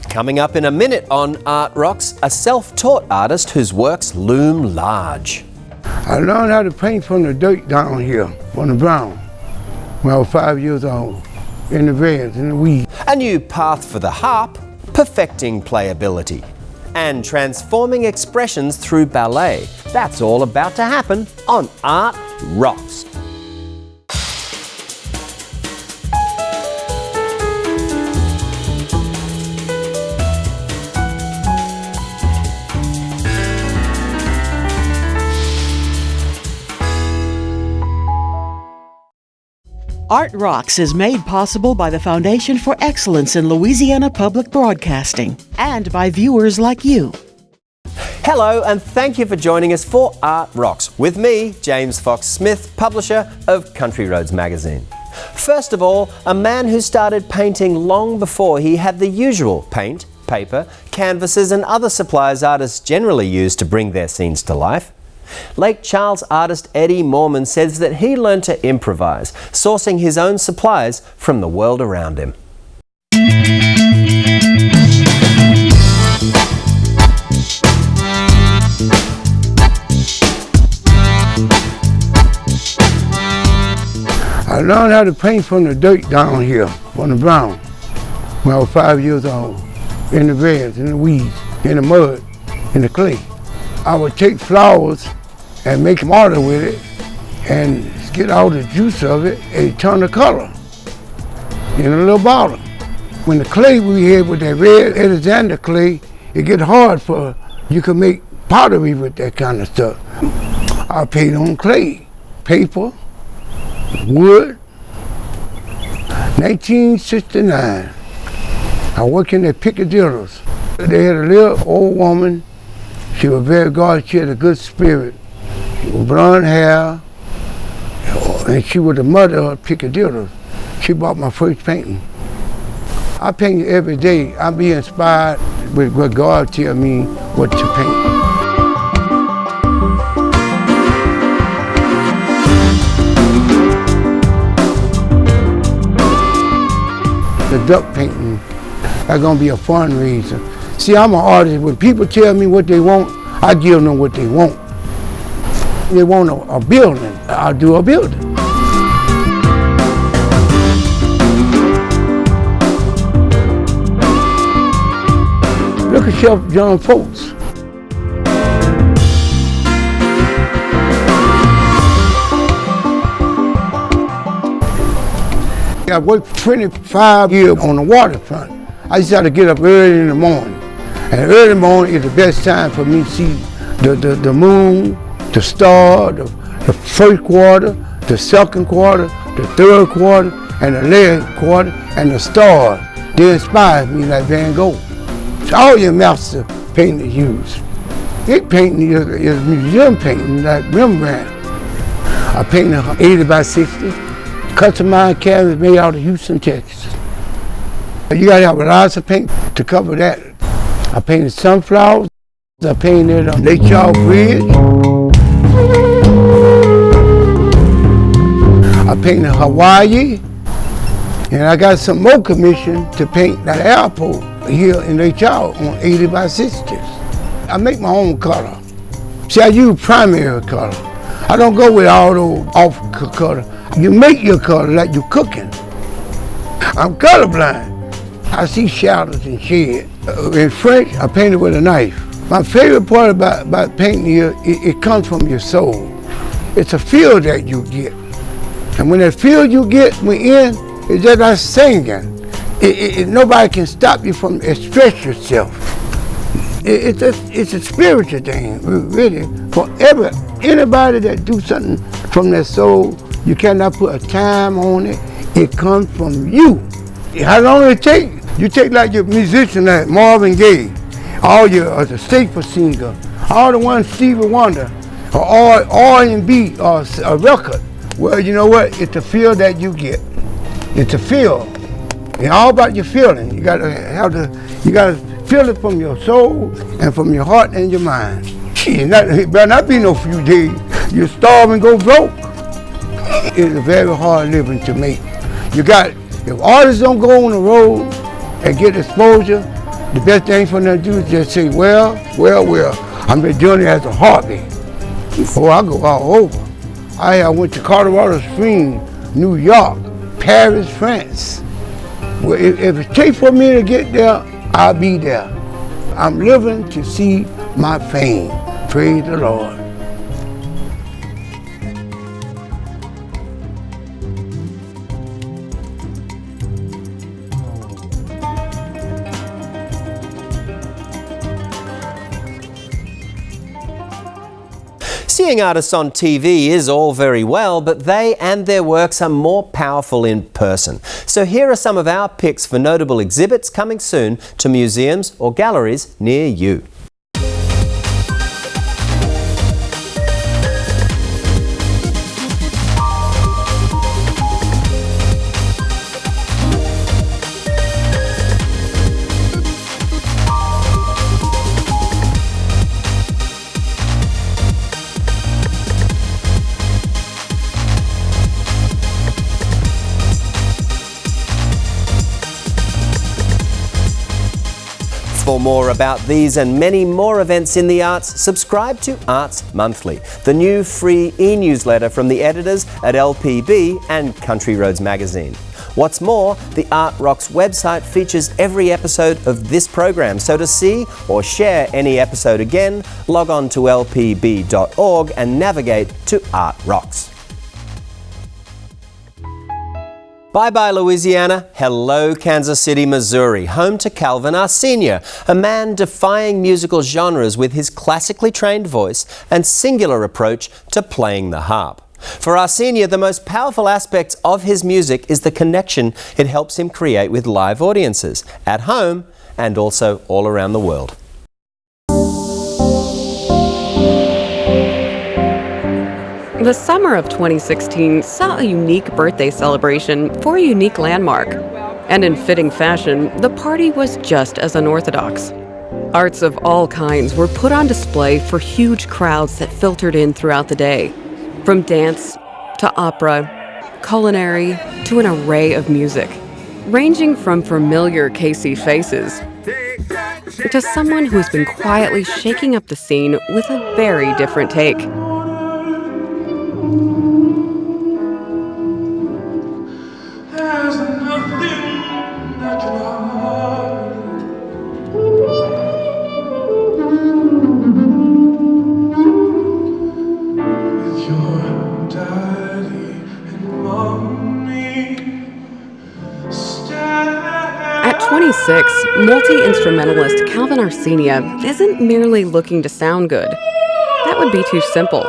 Coming up in a minute on Art Rocks, a self-taught artist whose works loom large. I learned how to paint from the dirt down here, from the ground, when I was 5 years old, in the vans, in the weeds. A new path for the harp, perfecting playability, and transforming expressions through ballet. That's all about to happen on Art Rocks. Art Rocks is made possible by the Foundation for Excellence in Louisiana Public Broadcasting and by viewers like you. Hello, and thank you for joining us for Art Rocks with me, James Fox Smith, publisher of Country Roads magazine. First of all, a man who started painting long before he had the usual paint, paper, canvases and other supplies artists generally use to bring their scenes to life. Lake Charles artist Eddie Mormon says that he learned to improvise, sourcing his own supplies from the world around him. I learned how to paint from the dirt down here, from the ground, when I was 5 years old, in the vans, in the weeds, in the mud, in the clay. I would take flowers and make water with it and get all the juice of it and turn the color in a little bottle. When the clay we had with that red Alexander clay, it get hard for, you can make pottery with that kind of stuff. I paint on clay, paper, wood. 1969, I worked in the Piccadilly's. They had a little old woman. She was very godly. She had a good spirit. Blonde hair, and she was the mother of Piccadilly. She bought my first painting. I paint every day. I be inspired with what God tell me what to paint. The duck painting, that's gonna be a fundraiser. See, I'm an artist. When people tell me what they want, I give them what they want. They want a building, I'll do a building. Look at Chef John Folks. I worked 25 years on the waterfront. I just had to get up early in the morning. And early morning is the best time for me to see the moon, the star, the first quarter, the second quarter, the third quarter, and the last quarter, and the stars. They inspire me like Van Gogh. So all your master painters use. This painting is museum painting like Rembrandt. I painted 80 by 60, customized canvas made out of Houston, Texas. You gotta have lots of paint to cover that. I painted sunflowers. I painted on Lake Charles Bridge. I painted Hawaii, and I got some more commission to paint the airport here in Lake Charles on 80 by 60s. I make my own color. See, I use primary color. I don't go with all those off color. You make your color like you're cooking. I'm colorblind. I see shadows and shades. In French, I painted with a knife. My favorite part about painting here, it comes from your soul. It's a feel that you get. And when that feel you get when it's just like singing. Nobody can stop you from express yourself. It's a spiritual thing, really. For anybody that do something from their soul, you cannot put a time on it. It comes from you. How long it take? You take like your musician like Marvin Gaye, all your the staple singer, all the ones Stevie Wonder, or R&B or a record. Well, you know what? It's the feel that you get. It's a feel. It's all about your feeling. You gotta feel it from your soul and from your heart and your mind. It better not be no few days. You starve and go broke. It's a very hard living to make. If artists don't go on the road, and get exposure, the best thing for them to do is just say, well, I'm just doing it as a hobby. Oh, I go all over. I went to Colorado Springs, New York, Paris, France. Well, if it takes for me to get there, I'll be there. I'm living to see my fame. Praise the Lord. Seeing artists on TV is all very well, but they and their works are more powerful in person. So here are some of our picks for notable exhibits coming soon to museums or galleries near you. For more about these and many more events in the arts, subscribe to Arts Monthly, the new free e-newsletter from the editors at LPB and Country Roads magazine. What's more, the Art Rocks website features every episode of this program, so to see or share any episode again, log on to lpb.org and navigate to Art Rocks. Bye-bye, Louisiana. Hello, Kansas City, Missouri, home to Calvin Arsenia, a man defying musical genres with his classically trained voice and singular approach to playing the harp. For Arsenia, the most powerful aspect of his music is the connection it helps him create with live audiences, at home and also all around the world. The summer of 2016 saw a unique birthday celebration for a unique landmark. And in fitting fashion, the party was just as unorthodox. Arts of all kinds were put on display for huge crowds that filtered in throughout the day. From dance to opera, culinary to an array of music, ranging from familiar KC faces to someone who has been quietly shaking up the scene with a very different take. At 26, multi-instrumentalist Calvin Arsenia isn't merely looking to sound good. That would be too simple.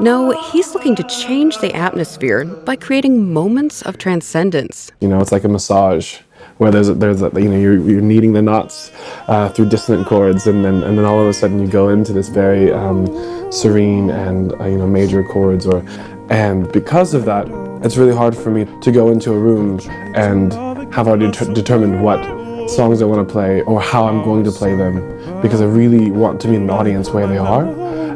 No, he's looking to change the atmosphere by creating moments of transcendence. You know, it's like a massage where there's you're kneading the knots through dissonant chords, and then all of a sudden you go into this very serene and major chords, and because of that, it's really hard for me to go into a room and have already determined what songs I want to play or how I'm going to play them, because I really want to meet an audience where they are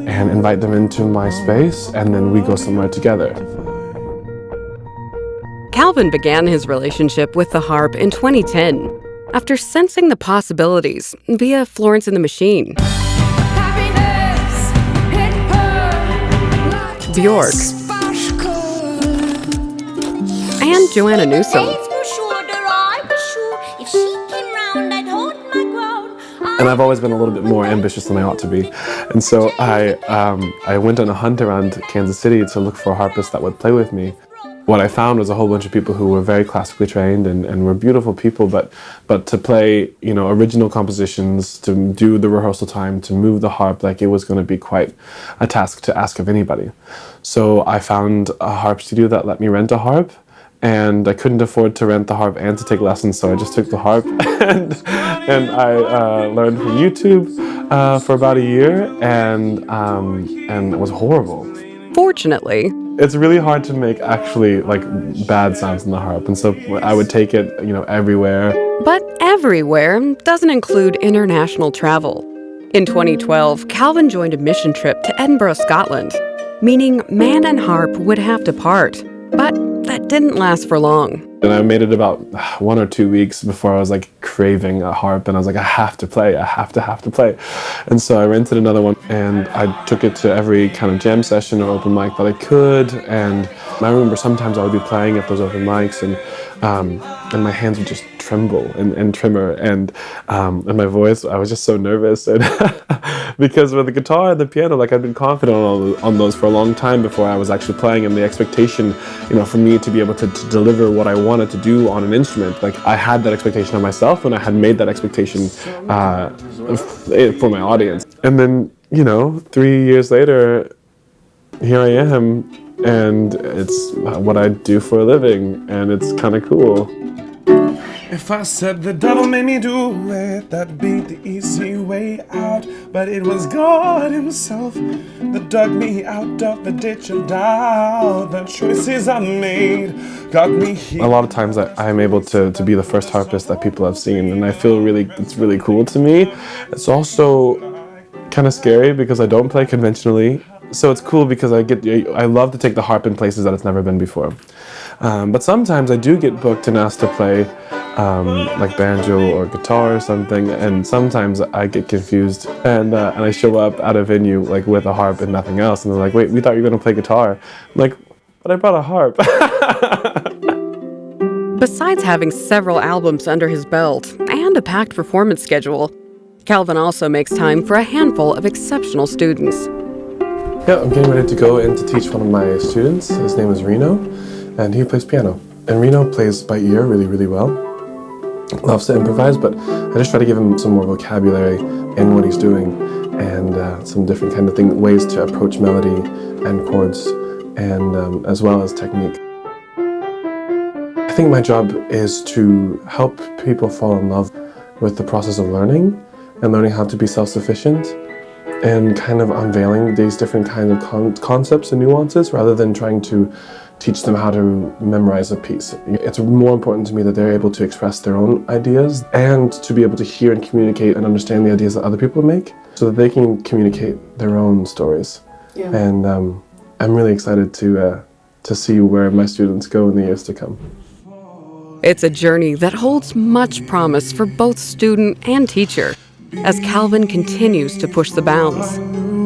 and invite them into my space, and then we go somewhere together. Calvin began his relationship with the harp in 2010 after sensing the possibilities via Florence and the Machine, Bjork, and Joanna Newsom. And I've always been a little bit more ambitious than I ought to be. And so I went on a hunt around Kansas City to look for a harpist that would play with me. What I found was a whole bunch of people who were very classically trained and were beautiful people, but to play, original compositions, to do the rehearsal time, to move the harp, like it was going to be quite a task to ask of anybody. So I found a harp studio that let me rent a harp, and I couldn't afford to rent the harp and to take lessons, so I just took the harp and I learned from YouTube for about a year, and it was horrible. Fortunately, it's really hard to make actually bad sounds on the harp, and so I would take it, everywhere. But everywhere doesn't include international travel. In 2012, Calvin joined a mission trip to Edinburgh, Scotland, meaning man and harp would have to part. But that didn't last for long. And I made it about 1 or 2 weeks before I was like craving a harp, and I was like, I have to play, I have to play. And so I rented another one, and I took it to every kind of jam session or open mic that I could. And I remember sometimes I would be playing at those open mics, and my hands would just tremble and tremor, and my voice, I was just so nervous. And because with the guitar and the piano, like I'd been confident on those for a long time before I was actually playing, and the expectation, for me to be able to deliver what I wanted to do on an instrument, like I had that expectation of myself, and I had made that expectation for my audience. And then, 3 years later, here I am, and it's what I do for a living, and it's kind of cool. If I said the devil made me do it, that'd be the easy way out. But it was God himself that dug me out of the ditch of doubt. The choices I made got me here. A lot of times I'm able to be the first harpist that people have seen, and I feel it's really cool to me. It's also kind of scary because I don't play conventionally. So it's cool because I love to take the harp in places that it's never been before. But sometimes I do get booked and asked to play like banjo or guitar or something, and sometimes I get confused and I show up at a venue like with a harp and nothing else, and they're like, wait, we thought you were going to play guitar. I'm like, but I brought a harp. Besides having several albums under his belt and a packed performance schedule, Calvin also makes time for a handful of exceptional students. Yeah, I'm getting ready to go in to teach one of my students. His name is Reno, and he plays piano. And Reno plays by ear really, really well. Loves to improvise, but I just try to give him some more vocabulary in what he's doing, and some different kind of ways to approach melody and chords, and as well as technique. I think my job is to help people fall in love with the process of learning and learning how to be self-sufficient, and kind of unveiling these different kinds of concepts and nuances rather than trying to teach them how to memorize a piece. It's more important to me that they're able to express their own ideas and to be able to hear and communicate and understand the ideas that other people make so that they can communicate their own stories. Yeah. And I'm really excited to see where my students go in the years to come. It's a journey that holds much promise for both student and teacher as Calvin continues to push the bounds,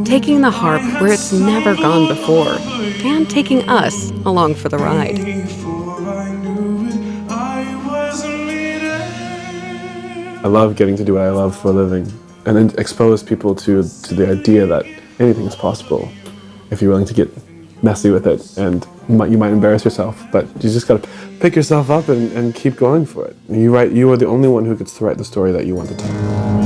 taking the harp where it's never gone before, and taking us along for the ride. I love getting to do what I love for a living, and then expose people to the idea that anything is possible if you're willing to get messy with it, and you might embarrass yourself, but you just gotta pick yourself up and keep going for it. You are the only one who gets to write the story that you want to tell.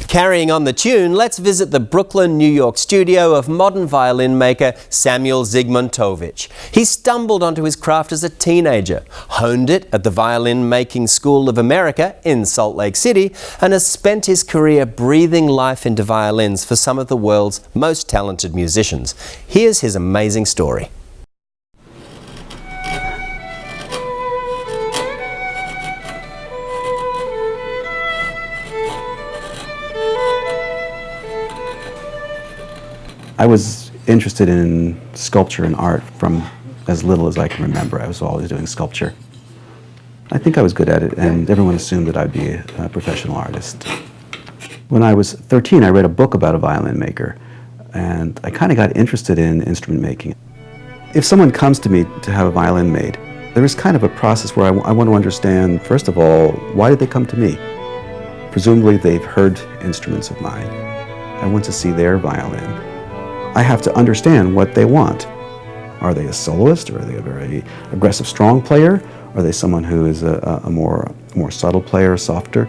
Carrying on the tune, let's visit the Brooklyn, New York studio of modern violin maker Samuel Zygmuntowicz. He stumbled onto his craft as a teenager, honed it at the Violin Making School of America in Salt Lake City, and has spent his career breathing life into violins for some of the world's most talented musicians. Here's his amazing story. I was interested in sculpture and art from as little as I can remember. I was always doing sculpture. I think I was good at it, and everyone assumed that I'd be a professional artist. When I was 13, I read a book about a violin maker, and I kind of got interested in instrument making. If someone comes to me to have a violin made, there is kind of a process where I want to understand, first of all, why did they come to me? Presumably they've heard instruments of mine. I want to see their violin. I have to understand what they want. Are they a soloist, or are they a very aggressive, strong player? Are they someone who is a more subtle player, softer?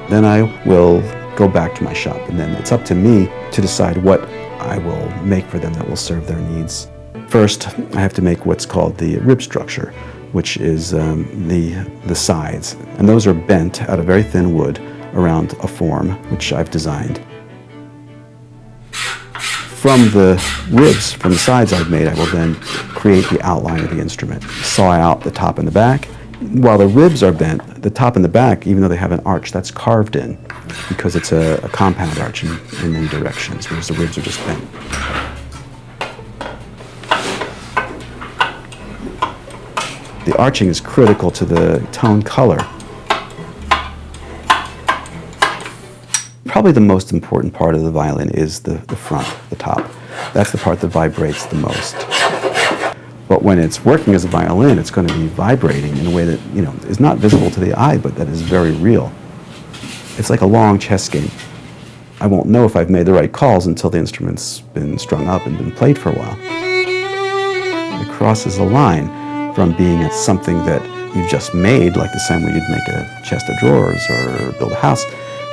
Then I will go back to my shop, and then it's up to me to decide what I will make for them that will serve their needs. First, I have to make what's called the rib structure, which is the sides. And those are bent out of very thin wood around a form, which I've designed. From the ribs, from the sides I've made, I will then create the outline of the instrument. Saw out the top and the back. While the ribs are bent, the top and the back, even though they have an arch, that's carved in because it's a compound arch in many directions, whereas the ribs are just bent. The arching is critical to the tone color. Probably the most important part of the violin is the front, the top. That's the part that vibrates the most. But when it's working as a violin, it's going to be vibrating in a way that, you know, is not visible to the eye, but that is very real. It's like a long chess game. I won't know if I've made the right calls until the instrument's been strung up and been played for a while. It crosses a line from being something that you've just made, like the same way you'd make a chest of drawers or build a house,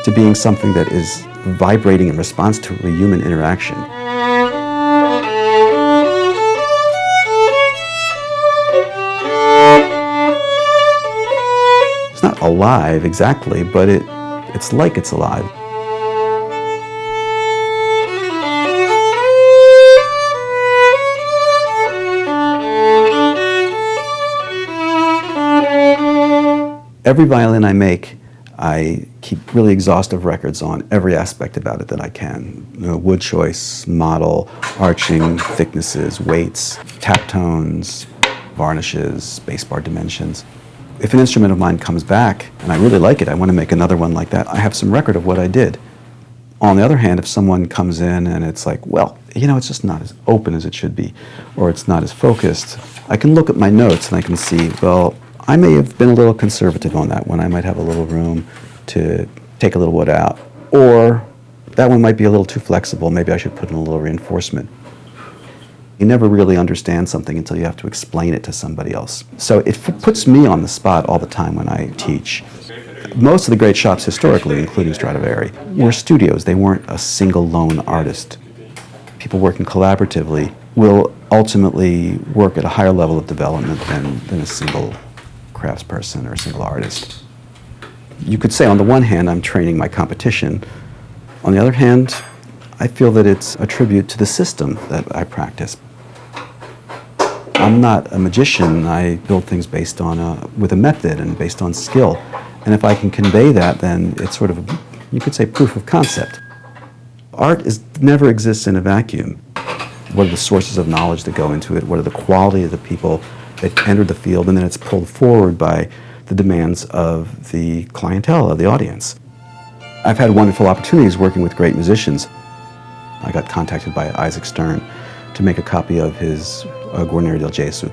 to being something that is vibrating in response to a human interaction. It's not alive exactly, but it's like it's alive. Every violin I make, I keep really exhaustive records on every aspect about it that I can. You know, wood choice, model, arching, thicknesses, weights, tap tones, varnishes, bass bar dimensions. If an instrument of mine comes back and I really like it, I want to make another one like that, I have some record of what I did. On the other hand, if someone comes in and it's like, well, you know, it's just not as open as it should be, or it's not as focused, I can look at my notes and I can see, well, I may have been a little conservative on that one. I might have a little room to take a little wood out. Or that one might be a little too flexible. Maybe I should put in a little reinforcement. You never really understand something until you have to explain it to somebody else. So it puts me on the spot all the time when I teach. Most of the great shops historically, including Stradivari, were studios. They weren't a single lone artist. People working collaboratively will ultimately work at a higher level of development than a single craftsperson or a single artist. You could say on the one hand I'm training my competition. On the other hand, I feel that it's a tribute to the system that I practice. I'm not a magician. I build things based on with a method and based on skill. And if I can convey that, then it's sort of, you could say, proof of concept. Art never exists in a vacuum. What are the sources of knowledge that go into it? What are the quality of the people that entered the field? And then it's pulled forward by the demands of the clientele, of the audience. I've had wonderful opportunities working with great musicians. I got contacted by Isaac Stern to make a copy of his Guarneri del Gesù.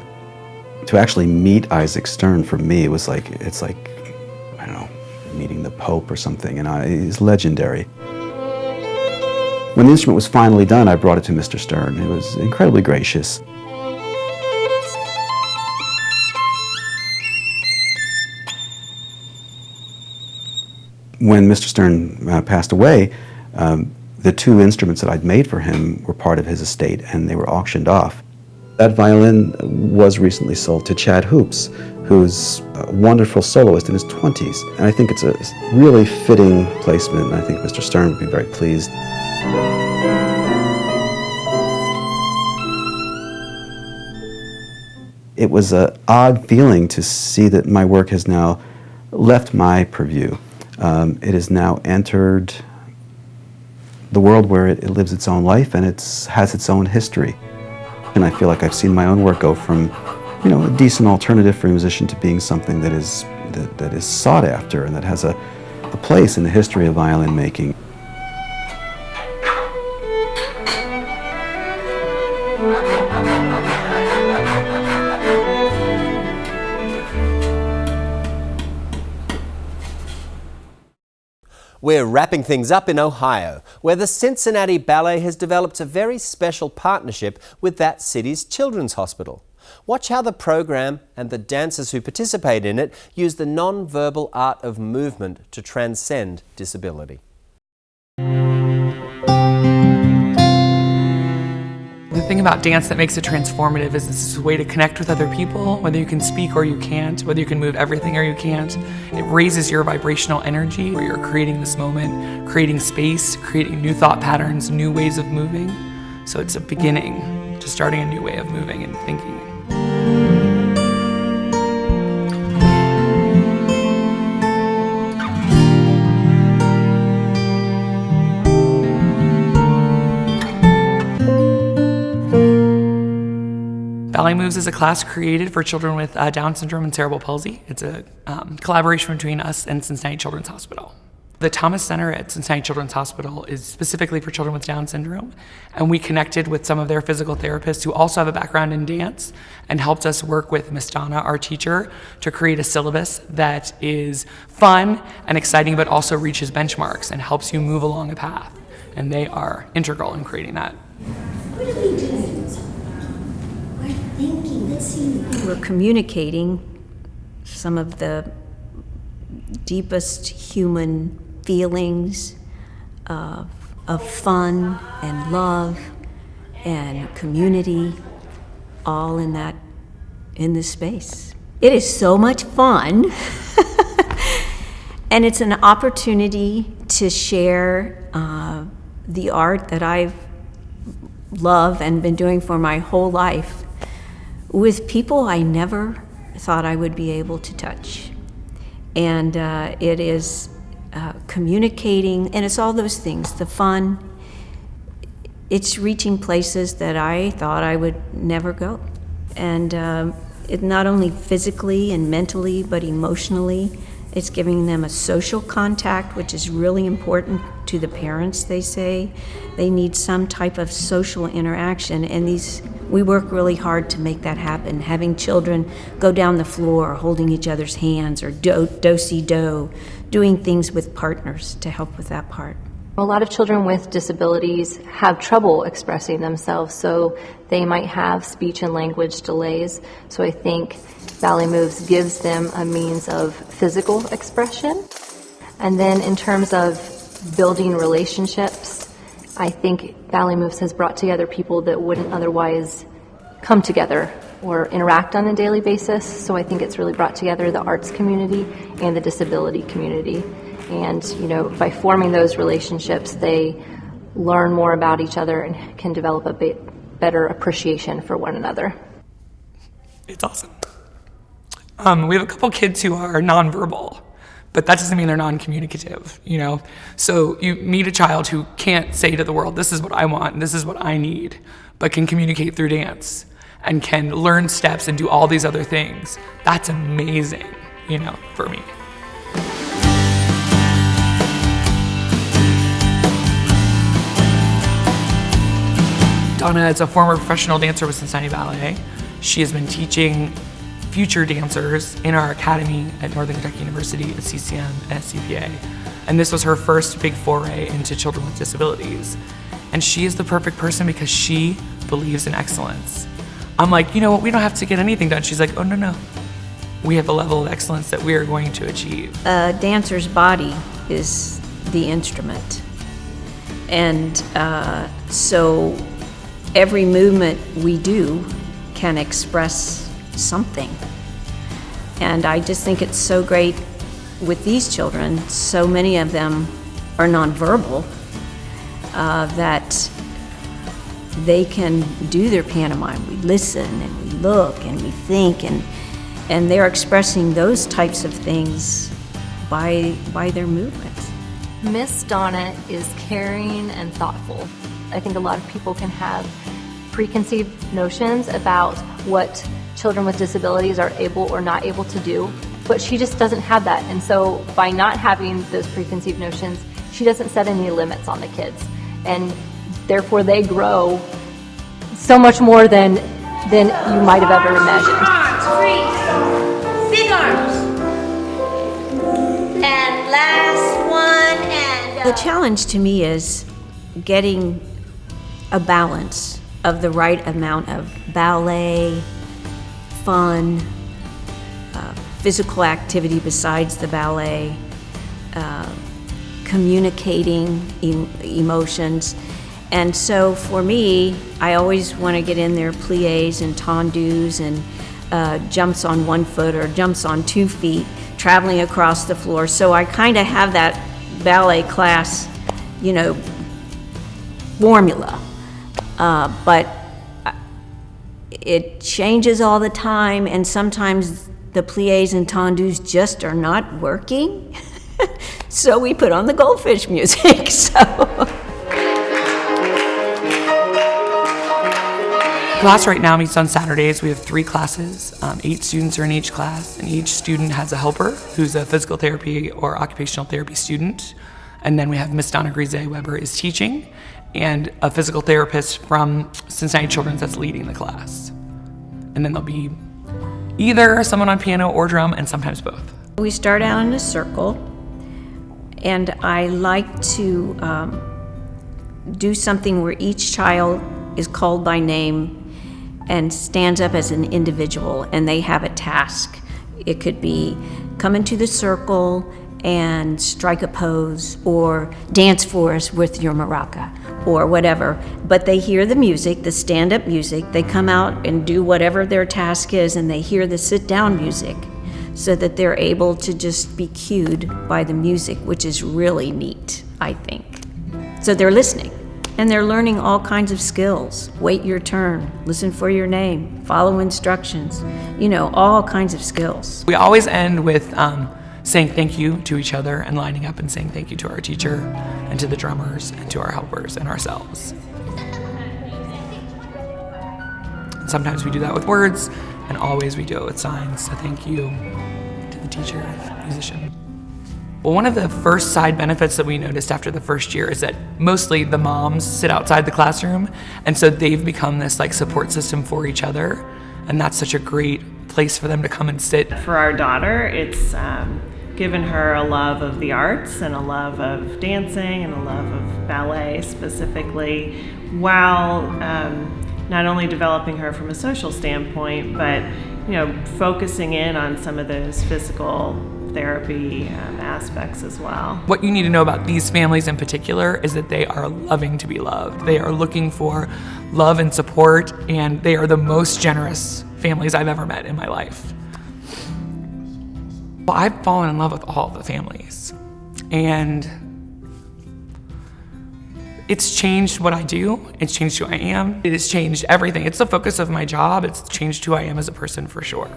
To actually meet Isaac Stern for me was like, it's like, I don't know, meeting the Pope or something, and he's legendary. When the instrument was finally done, I brought it to Mr. Stern. He was incredibly gracious. When Mr. Stern passed away, the two instruments that I'd made for him were part of his estate, and they were auctioned off. That violin was recently sold to Chad Hoops, who's a wonderful soloist in his 20s. And I think it's a really fitting placement, and I think Mr. Stern would be very pleased. It was an odd feeling to see that my work has now left my purview. It has now entered the world where it lives its own life and it has its own history. And I feel like I've seen my own work go from, you know, a decent alternative for a musician to being something that is sought after and that has a place in the history of violin making. We're wrapping things up in Ohio, where the Cincinnati Ballet has developed a very special partnership with that city's children's hospital. Watch how the program and the dancers who participate in it use the non-verbal art of movement to transcend disability. The thing about dance that makes it transformative is this is a way to connect with other people, whether you can speak or you can't, whether you can move everything or you can't. It raises your vibrational energy where you're creating this moment, creating space, creating new thought patterns, new ways of moving. So it's a beginning to starting a new way of moving and thinking. Ballet Moves is a class created for children with Down syndrome and cerebral palsy. It's a collaboration between us and Cincinnati Children's Hospital. The Thomas Center at Cincinnati Children's Hospital is specifically for children with Down syndrome, and we connected with some of their physical therapists who also have a background in dance and helped us work with Miss Donna, our teacher, to create a syllabus that is fun and exciting but also reaches benchmarks and helps you move along a path. And they are integral in creating that. What are we doing? We're thinking. Let's see. We're communicating some of the deepest human feelings of fun and love and community, all in this space. It is so much fun, and it's an opportunity to share the art that I've loved and been doing for my whole life with people I never thought I would be able to touch. And it is communicating, and it's all those things, the fun. It's reaching places that I thought I would never go. And it not only physically and mentally, but emotionally, it's giving them a social contact, which is really important to the parents. They say they need some type of social interaction, and we work really hard to make that happen. Having children go down the floor holding each other's hands, or do-si-do, doing things with partners to help with that part. A lot of children with disabilities have trouble expressing themselves, so they might have speech and language delays. So I think Ballet Moves gives them a means of physical expression. And then in terms of building relationships, I think Ballet Moves has brought together people that wouldn't otherwise come together or interact on a daily basis. So I think it's really brought together the arts community and the disability community. And, by forming those relationships, they learn more about each other and can develop a better appreciation for one another. It's awesome. We have a couple kids who are nonverbal, but that doesn't mean they're non-communicative, So you meet a child who can't say to the world, this is what I want and this is what I need, but can communicate through dance and can learn steps and do all these other things. That's amazing, for me. Donna is a former professional dancer with Cincinnati Ballet. She has been teaching future dancers in our academy at Northern Kentucky University at CCM and SCPA. And this was her first big foray into children with disabilities. And she is the perfect person because she believes in excellence. I'm like, we don't have to get anything done. She's like, oh, no. We have a level of excellence that we are going to achieve. A dancer's body is the instrument. And so every movement we do can express something. And I just think it's so great with these children. So many of them are nonverbal, that they can do their pantomime. We listen and we look and we think, and they're expressing those types of things by their movements. Miss Donna is caring and thoughtful. I think a lot of people can have preconceived notions about what children with disabilities are able or not able to do, but she just doesn't have that. And so by not having those preconceived notions, she doesn't set any limits on the kids. And therefore they grow so much more than you might have ever imagined. Arms, freeze. Big arms. And last one, and... The challenge to me is getting a balance of the right amount of ballet, fun, physical activity besides the ballet, communicating emotions, And so for me, I always want to get in there pliés and tendus and jumps on 1 foot or jumps on 2 feet, traveling across the floor. So I kind of have that ballet class, formula. But it changes all the time, and sometimes the pliés and tendus just are not working. So we put on the goldfish music. Class right now meets on Saturdays. We have 3 classes. 8 students are in each class, and each student has a helper who's a physical therapy or occupational therapy student. And then we have Miss Donna Grise-Weber is teaching, and a physical therapist from Cincinnati Children's that's leading the class. And then there'll be either someone on piano or drum, and sometimes both. We start out in a circle, and I like to do something where each child is called by name and stands up as an individual, and they have a task. It could be come into the circle and strike a pose, or dance for us with your maraca, or whatever. But they hear the music, the stand-up music, they come out and do whatever their task is, and they hear the sit-down music, so that they're able to just be cued by the music, which is really neat, I think. So they're listening, and they're learning all kinds of skills. Wait your turn, listen for your name, follow instructions, all kinds of skills. We always end with saying thank you to each other and lining up and saying thank you to our teacher and to the drummers and to our helpers and ourselves. And sometimes we do that with words, and always we do it with signs. So thank you to the teacher and musician. Well, one of the first side benefits that we noticed after the first year is that mostly the moms sit outside the classroom, and so they've become this support system for each other, and that's such a great place for them to come and sit. For our daughter, it's given her a love of the arts and a love of dancing and a love of ballet specifically, while not only developing her from a social standpoint, but focusing in on some of those physical therapy aspects as well. What you need to know about these families in particular is that they are loving to be loved. They are looking for love and support, and they are the most generous families I've ever met in my life. Well, I've fallen in love with all the families, and it's changed what I do. It's changed who I am. It has changed everything. It's the focus of my job. It's changed who I am as a person for sure.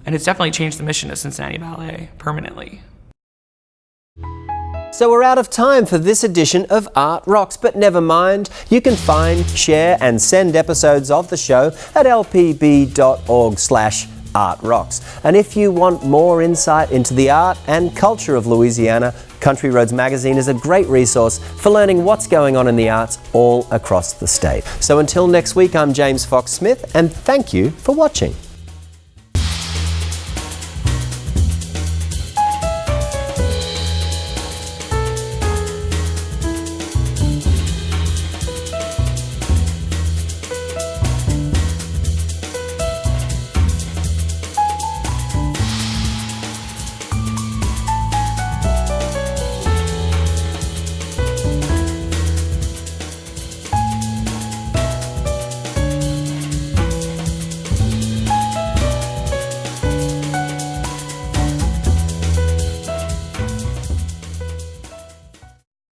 And it's definitely changed the mission of Cincinnati Ballet permanently. So we're out of time for this edition of Art Rocks, but never mind. You can find, share and send episodes of the show at lpb.org/artrocks. And if you want more insight into the art and culture of Louisiana, Country Roads Magazine is a great resource for learning what's going on in the arts all across the state. So until next week, I'm James Fox Smith, and thank you for watching.